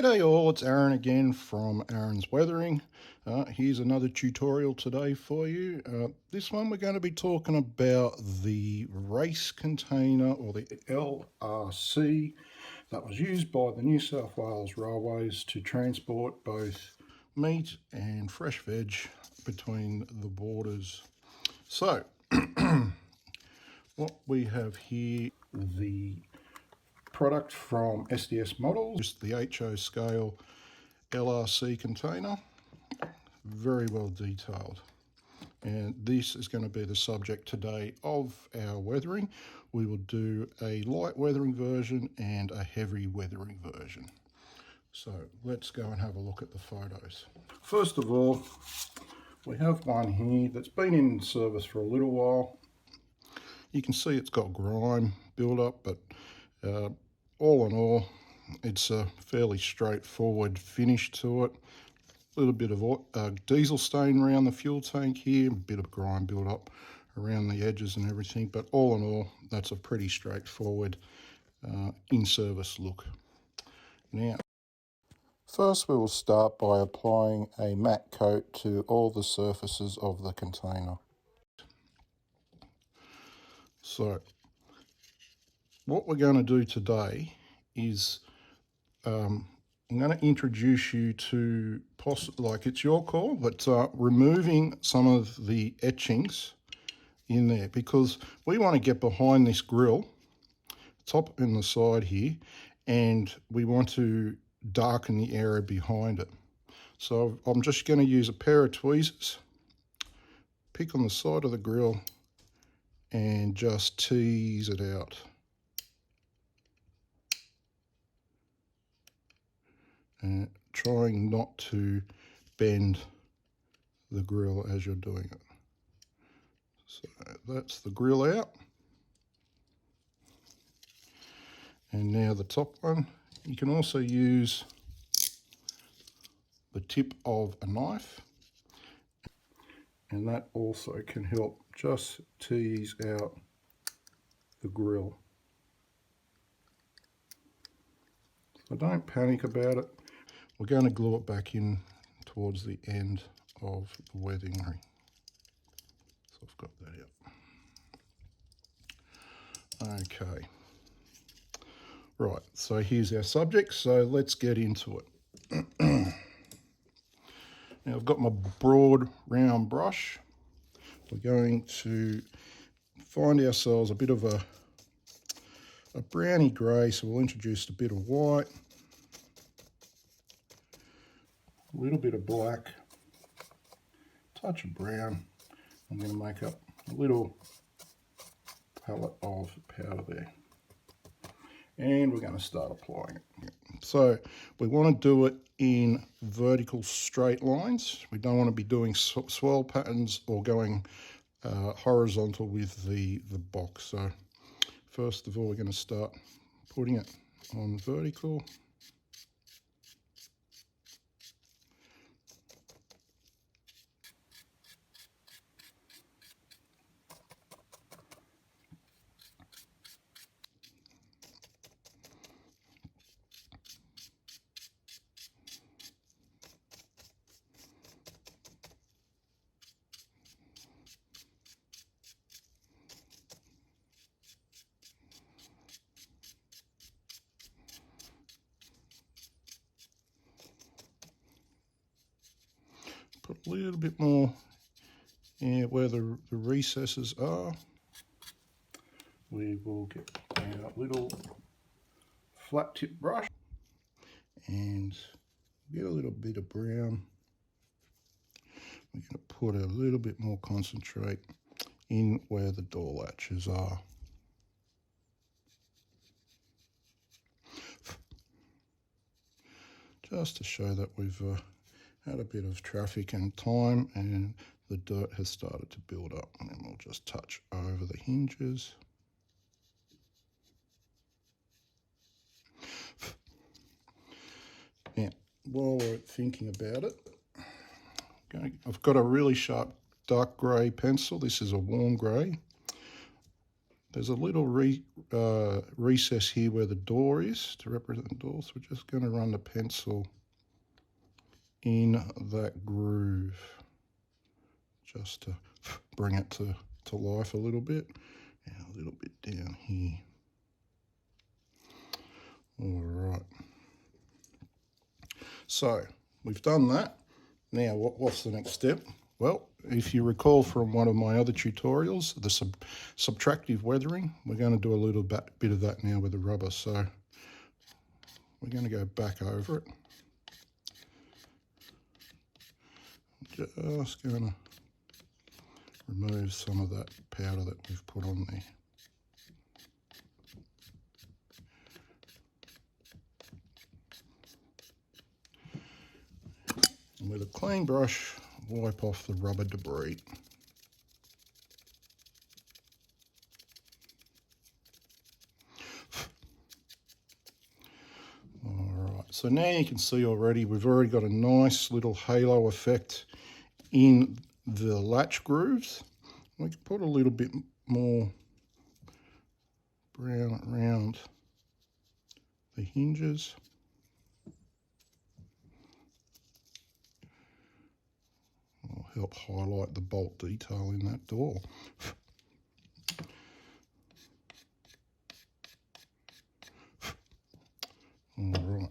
G'day all, it's Aaron again from Aaron's Weathering. Here's another tutorial today for you. This one we're going to be talking about the race container, or the LRC, that was used by the New South Wales Railways to transport both meat and fresh veg between the borders. So, what we have here, the product from SDS Models, just the HO scale LRC container, very well detailed. And this is going to be the subject today of our weathering. We will do a light weathering version and a heavy weathering version. So let's go and have a look at the photos. First of all, we have one here that's been in service for a little while. You can see it's got grime build up, but all in all, it's a fairly straightforward finish to it. A little bit of diesel stain around the fuel tank here, a bit of grime build up around the edges and everything, but all in all, that's a pretty straightforward in-service look. Now, first we will start by applying a matte coat to all the surfaces of the container. So, what we're going to do today is I'm going to introduce you to, it's your call, but removing some of the etchings in there, because we want to get behind this grill, top and the side here, and we want to darken the area behind it. So I'm just going to use a pair of tweezers, pick on the side of the grill, and just tease it out. And trying not to bend the grill as you're doing it. So that's the grill out. And now the top one, you can also use the tip of a knife, and that also can help just tease out the grill. So don't panic about it. We're going to glue it back in towards the end of the weathering. So I've got that out. Okay. Right, so here's our subject, so let's get into it. Now I've got my broad round brush. We're going to find ourselves a bit of a browny grey, so we'll introduce a bit of white, a little bit of black, touch of brown. I'm going to make up a little palette of powder there. And we're going to start applying it. So we want to do it in vertical straight lines. We don't want to be doing swirl patterns or going horizontal with the box. So first of all, we're going to start putting it on vertical. Put a little bit more where the recesses are. We will get our little flat tip brush and get a little bit of brown. We're going to put a little bit more concentrate in where the door latches are. Just to show that we've had a bit of traffic and time and the dirt has started to build up, and then we'll just touch over the hinges. Now, while we're thinking about it, I've got a really sharp dark grey pencil. This is a warm grey. there's a little recess here where the door is to represent the door. So we're just going to run the pencil in that groove just to bring it to life a little bit, and a little bit down here. All right. So we've done that. Now what's the next step? Well, if you recall from one of my other tutorials, the subtractive weathering, we're going to do a little bit of that now with the rubber. So we're going to go back over it. Just going to remove some of that powder that we've put on there. And with a clean brush, wipe off the rubber debris. Alright, so now you can see we've already got a nice little halo effect in the latch grooves. We can put a little bit more brown around the hinges. Will help highlight the bolt detail in that door. Alright,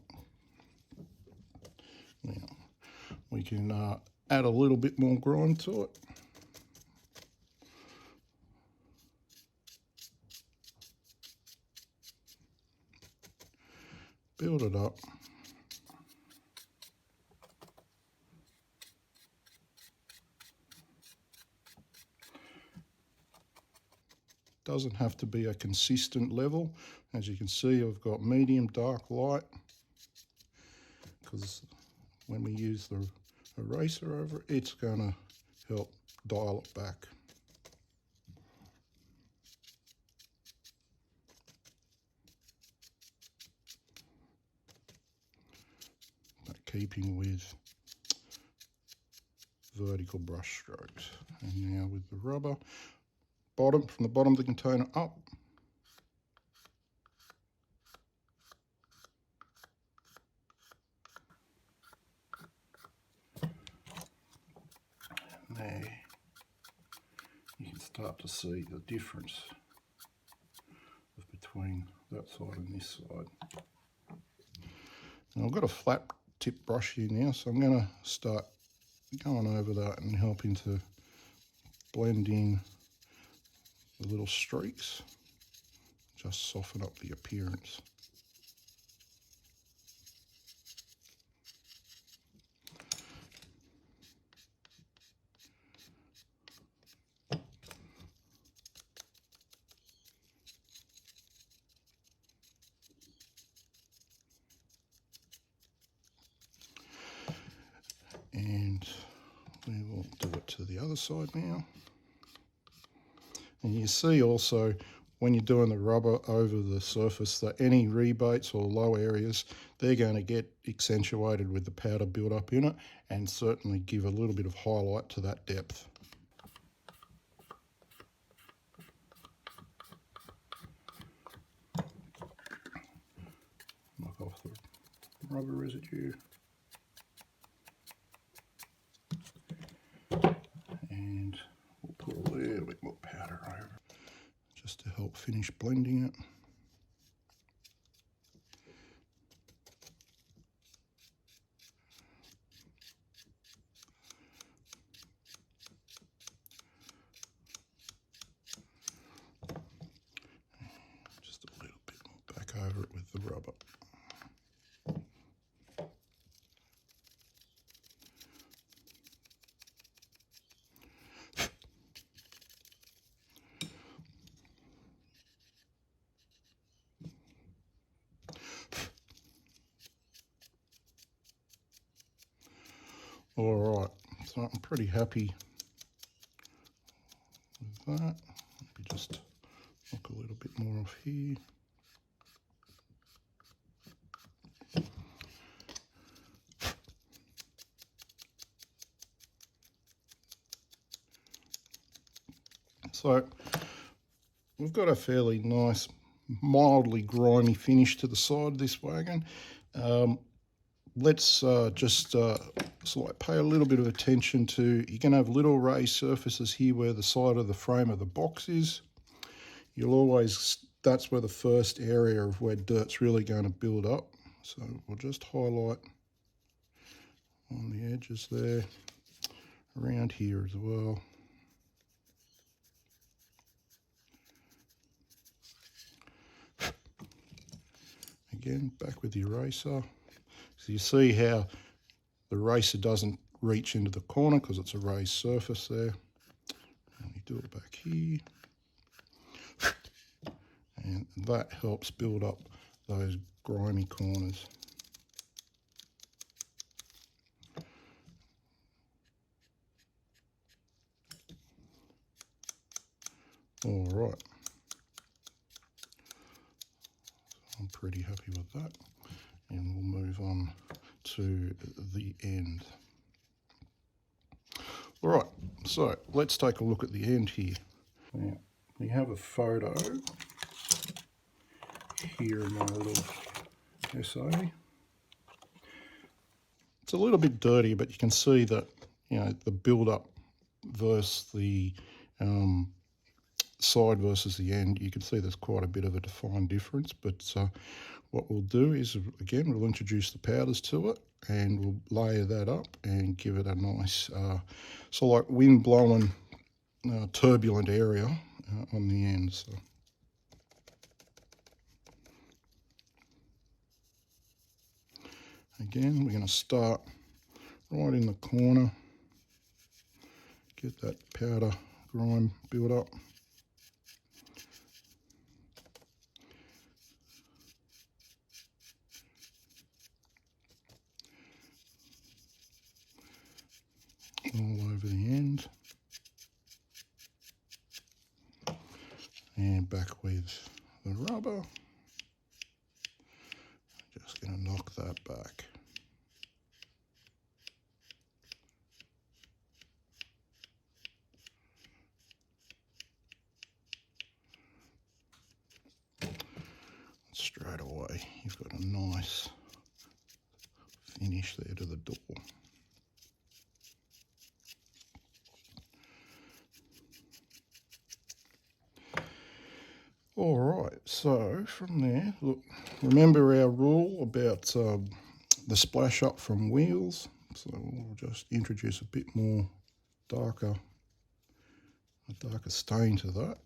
now we can add a little bit more grind to it. Build it up. Doesn't have to be a consistent level. As you can see, I've got medium, dark, light, because when we use the eraser over it, it's going to help dial it back. But keeping with vertical brush strokes. And now with the rubber, from the bottom of the container up. And there you can start to see the difference between that side and this side. Now I've got a flat tip brush here now, so I'm going to start going over that and helping to blend in the little streaks, just soften up the appearance. And we will do it to the other side now. And you see also when you're doing the rubber over the surface that any rebates or low areas, they're going to get accentuated with the powder build up in it and certainly give a little bit of highlight to that depth. Knock off the rubber residue. And we'll put a little bit more powder over just to help finish blending it. Just a little bit more back over it with the rubber. All right, so I'm pretty happy with that. Maybe just knock a little bit more off here. So we've got a fairly nice, mildly grimy finish to the side of this wagon. Let's just sort of pay a little bit of attention to, you're going to have little raised surfaces here where the side of the frame of the box is. You'll always, that's where the first area of where dirt's really going to build up. So we'll just highlight on the edges there, around here as well. Again, back with the eraser. So you see how the eraser doesn't reach into the corner because it's a raised surface there. And we do it back here. And that helps build up those grimy corners. All right. I'm pretty happy with that. And we'll move on to the end. All right, so let's take a look at the end here. Now, we have a photo here in my little essay. It's a little bit dirty, but you can see that, you know, the build-up versus the side versus the end, you can see there's quite a bit of a defined difference. But what we'll do is, again, we'll introduce the powders to it and we'll layer that up and give it a nice, sort of like wind-blowing, turbulent area on the end. So. Again, we're going to start right in the corner, get that powder grime build up. All over the end. And back with the rubber. Just going to knock that back. Straight away, you've got a nice finish there to the door. All right, so from there, look, remember our rule about the splash up from wheels. So we'll just introduce a bit more darker stain to that.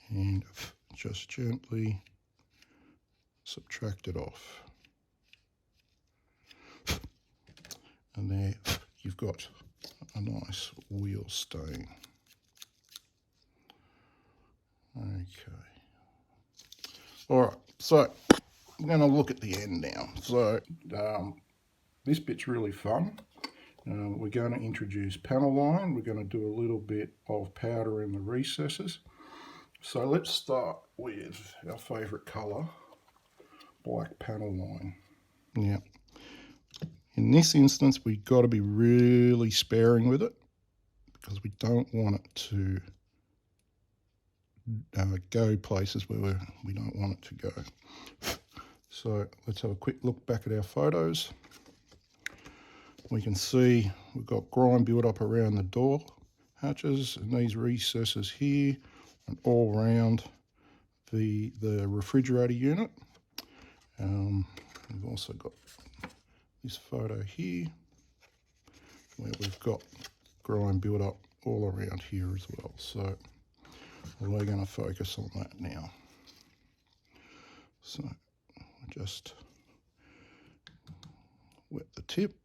And just gently subtract it off. And there you've got a nice wheel stain. Okay. All right, so I'm going to look at the end now. So this bit's really fun. We're going to introduce panel line. We're going to do a little bit of powder in the recesses. So let's start with our favourite colour, black panel line. Now, in this instance, we've got to be really sparing with it because we don't want it to go places where we don't want it to go. So let's have a quick look back at our photos. We can see we've got grime build up around the door hatches and these recesses here and all around the refrigerator unit. We've also got this photo here where we've got grime build up all around here as well. So we're going to focus on that now. So just wet the tip.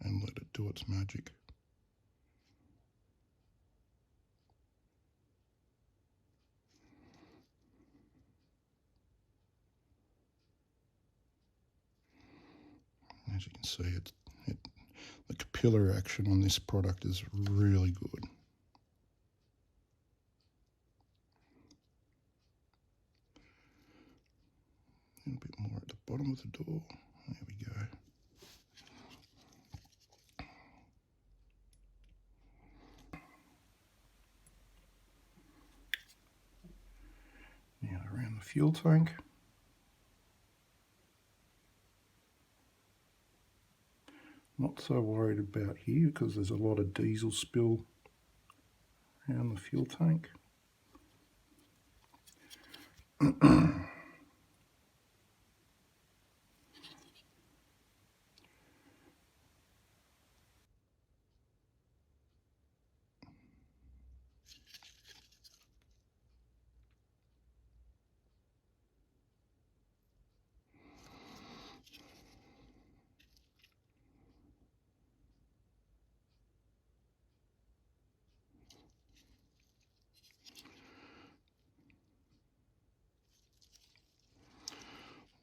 And let it do its magic. As you can see, the capillary action on this product is really good. bottom of the door. There we go. Now around the fuel tank. Not so worried about here because there's a lot of diesel spill around the fuel tank.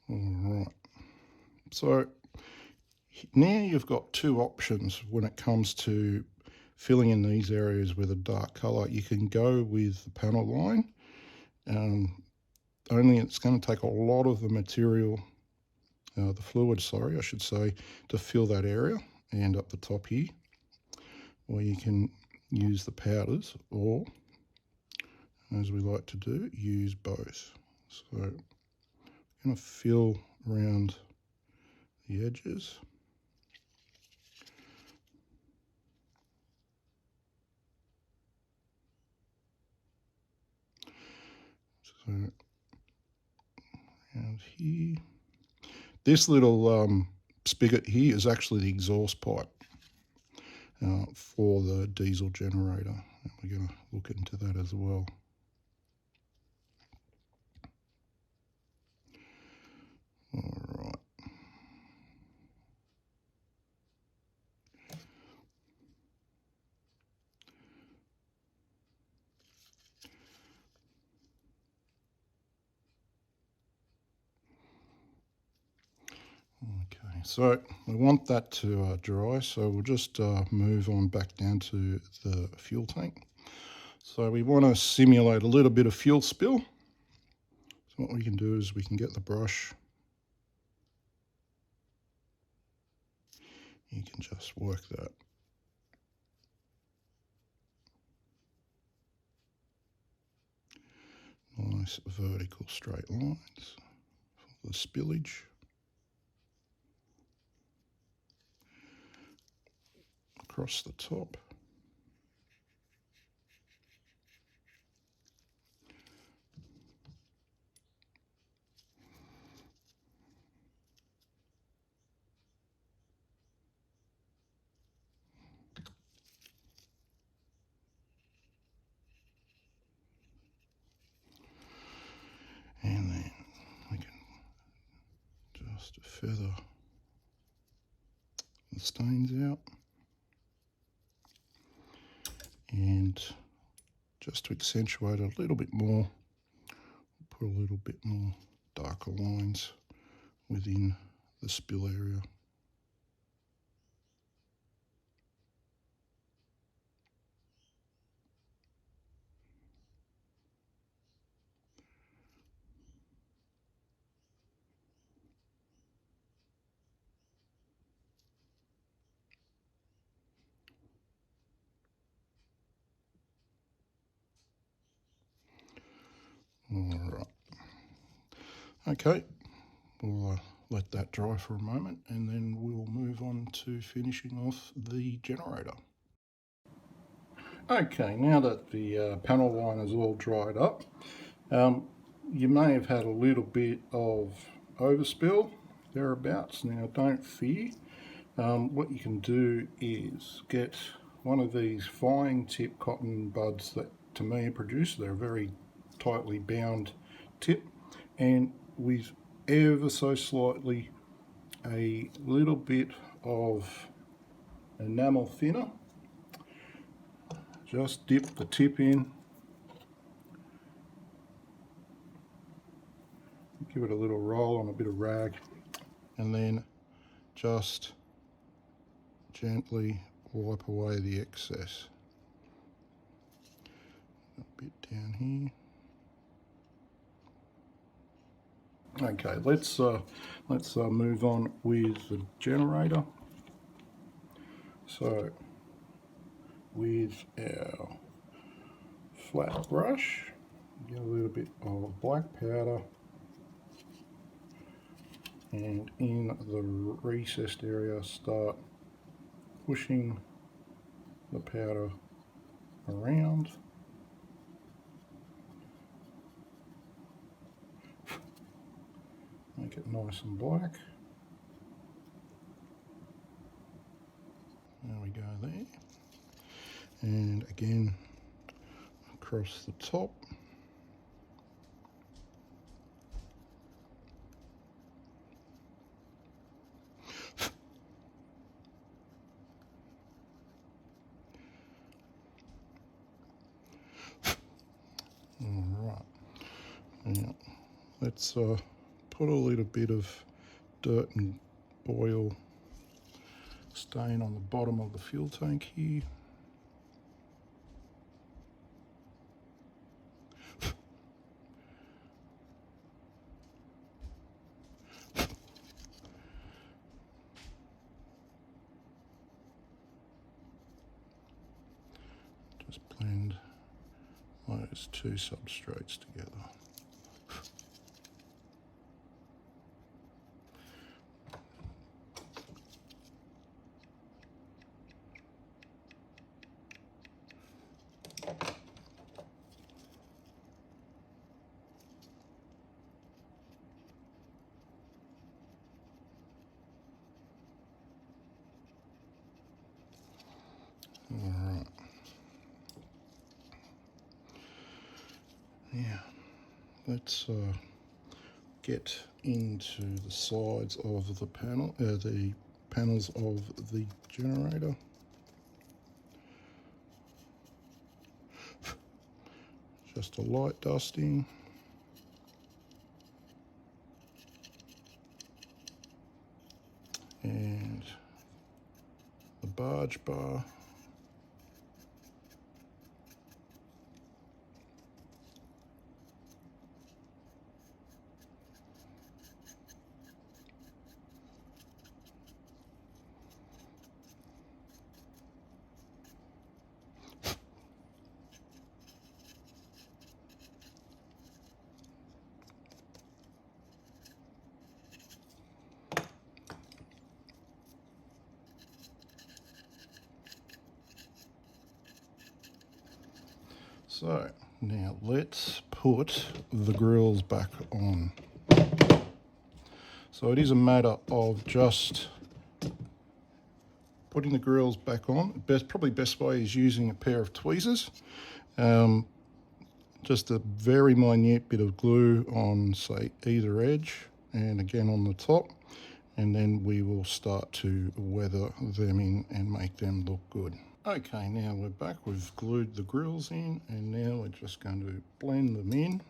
Alright, so now you've got two options when it comes to filling in these areas with a dark colour. You can go with the panel line, only it's going to take a lot of the material, the fluid, sorry, I should say, to fill that area and up the top here. Or you can use the powders, or, as we like to do, use both. So I'm going to fill around the edges. So around here. This little spigot here is actually the exhaust pipe for the diesel generator. And we're going to look into that as well. All right. Okay, so we want that to dry, so we'll just move on back down to the fuel tank. So we want to simulate a little bit of fuel spill. So what we can do is we can get the brush. You can just work that. Nice vertical straight lines for the spillage. Across the top. And then we can just feather the stains out. And just to accentuate it a little bit more, put a little bit more darker lines within the spill area. All right. Okay, we'll let that dry for a moment and then we'll move on to finishing off the generator. Okay, now that the panel line is all dried up, you may have had a little bit of overspill thereabouts. Now don't fear, what you can do is get one of these fine tip cotton buds that to me are produced. They're a very tightly bound tip, and with ever so slightly a little bit of enamel thinner, just dip the tip in, give it a little roll on a bit of rag, and then just gently wipe away the excess. A bit down here. Okay, let's move on with the generator. So with our flat brush, get a little bit of black powder, and in the recessed area start pushing the powder around. Make it nice and black. There we go there. And again across the top. Alright, now let's put a little bit of dirt and oil stain on the bottom of the fuel tank here. Just blend those two substrates together. Alright. Yeah, let's get into the sides of the panel, the panels of the generator. Just a light dusting. And the barge bar. So now let's put the grills back on. So it is a matter of just putting the grills back on. Probably best way is using a pair of tweezers. Just a very minute bit of glue on, say, either edge and again on the top, and then we will start to weather them in and make them look good. Okay, now we're back. We've glued the grills in, and now we're just going to blend them in.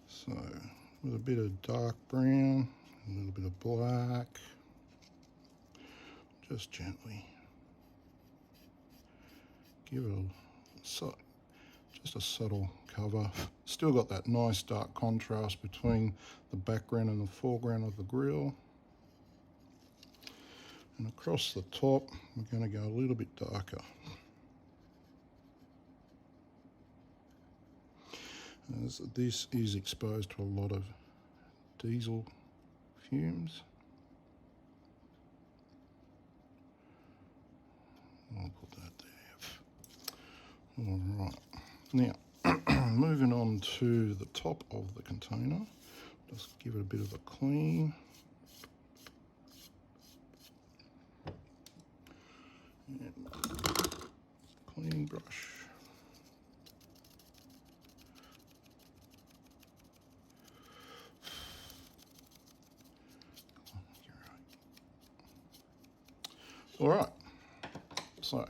So with a bit of dark brown, a little bit of black, just gently give it just a subtle cover. Still got that nice dark contrast between the background and the foreground of the grill. And across the top, we're going to go a little bit darker. As this is exposed to a lot of diesel fumes. I'll put that there. All right. Now, moving on to the top of the container, just give it a bit of a clean. And cleaning brush. All right, so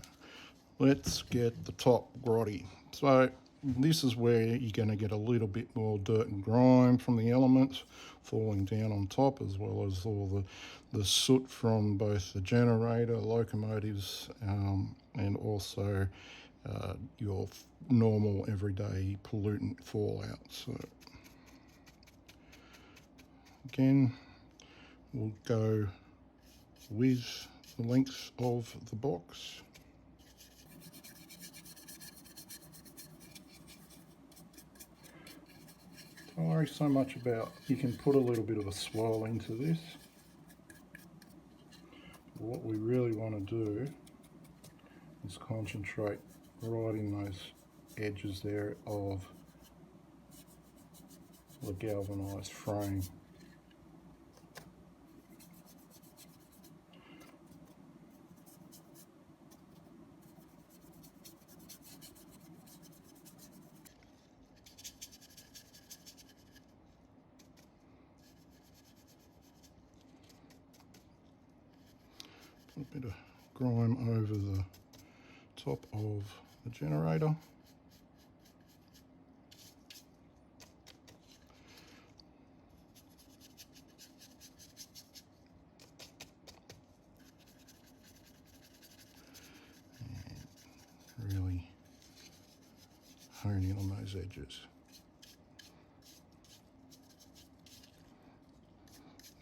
let's get the top grotty. So this is where you're going to get a little bit more dirt and grime from the elements falling down on top, as well as all the soot from both the generator, locomotives, and also your normal everyday pollutant fallout. So Again, we'll go with the length of the box. Don't worry so much about, you can put a little bit of a swirl into this. What we really want to do is concentrate right in those edges there of the galvanized frame. A bit of grime over the top of the generator. And really hone in on those edges.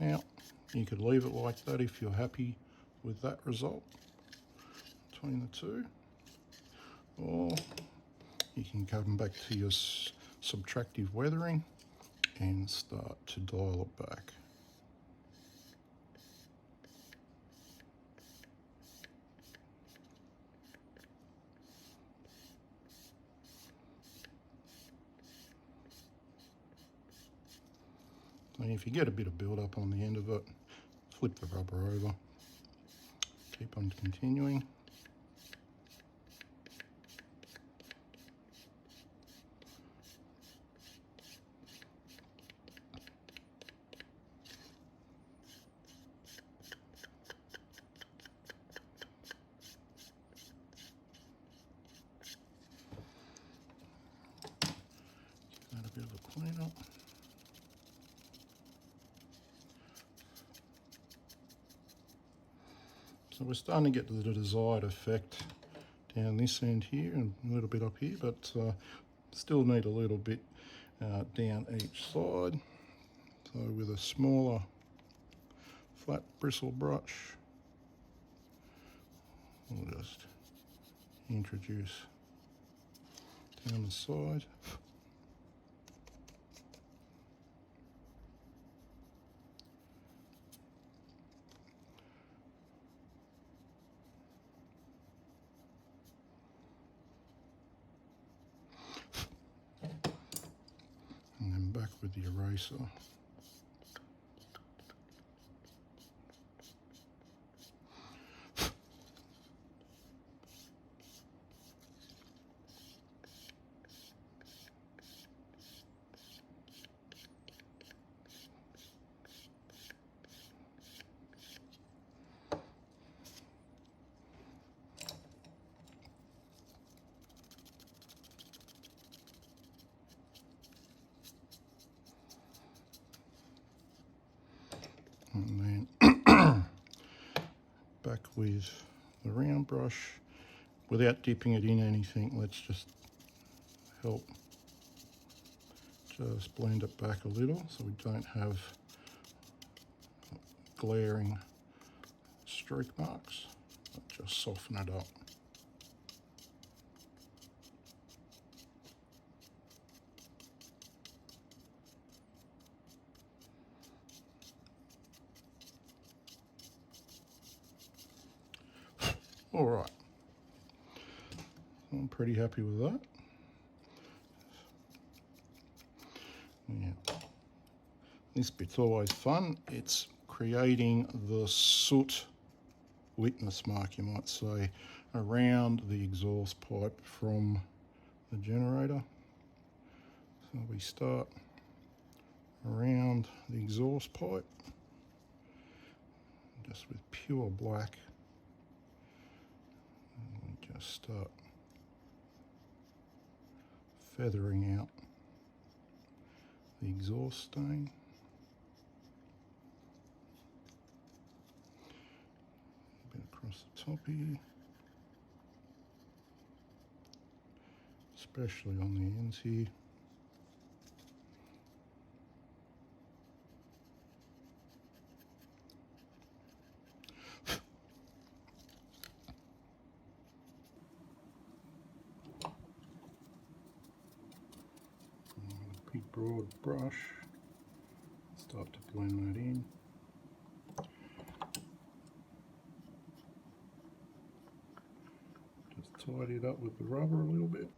Now, you could leave it like that if you're happy with that result between the two, or you can come back to your subtractive weathering and start to dial it back. And if you get a bit of build up on the end of it, flip the rubber over, keep on continuing. Give that a bit of a clean up. So we're starting to get the desired effect down this end here and a little bit up here, but still need a little bit down each side. So with a smaller flat bristle brush, we'll just introduce down the side. And then back with the eraser. And then back with the round brush without dipping it in anything. Let's just help just blend it back a little so we don't have glaring streak marks, but just soften it up. All right, I'm pretty happy with that. Yeah. This bit's always fun. It's creating the soot witness mark, you might say, around the exhaust pipe from the generator. So we start around the exhaust pipe, just with pure black. And we just start feathering out the exhaust stain. A bit across the top here, especially on the ends here. big broad brush, start to blend that in. Just tidy it up with the rubber a little bit.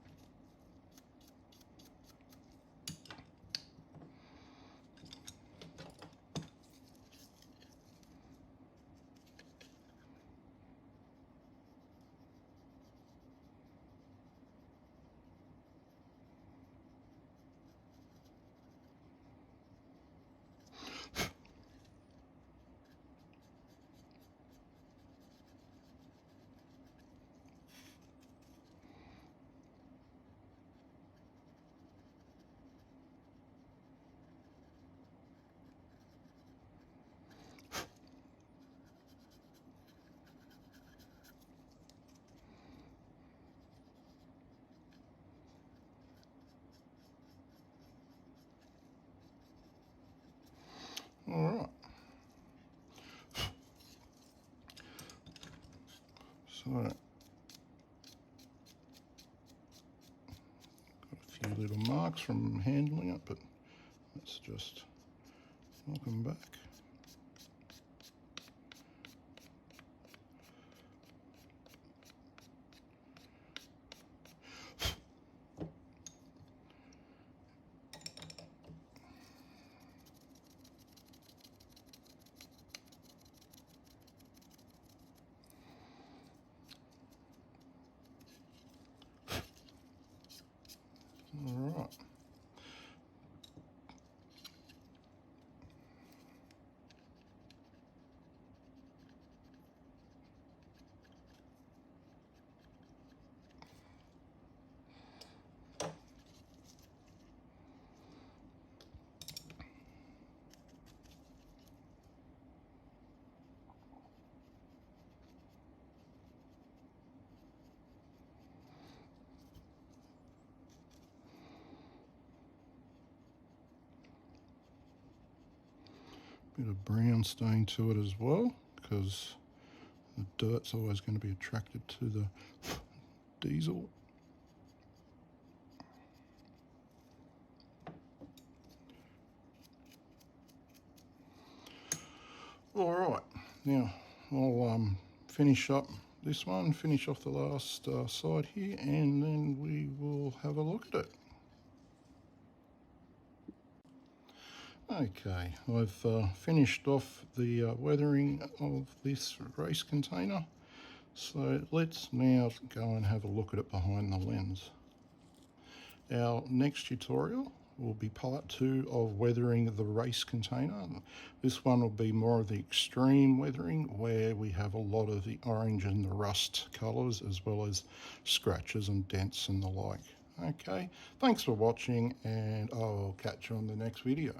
Alright, so got a few little marks from handling it, but let's just knock them back. Alright. Bit of brown stain to it as well, because the dirt's always going to be attracted to the diesel. Alright, now I'll finish up this one, finish off the last side here, and then we will have a look at it. Okay, I've finished off the weathering of this race container, so let's now go and have a look at it behind the lens. Our next tutorial will be part 2 of weathering the race container. This one will be more of the extreme weathering, where we have a lot of the orange and the rust colours, as well as scratches and dents and the like. Okay, thanks for watching, and I'll catch you on the next video.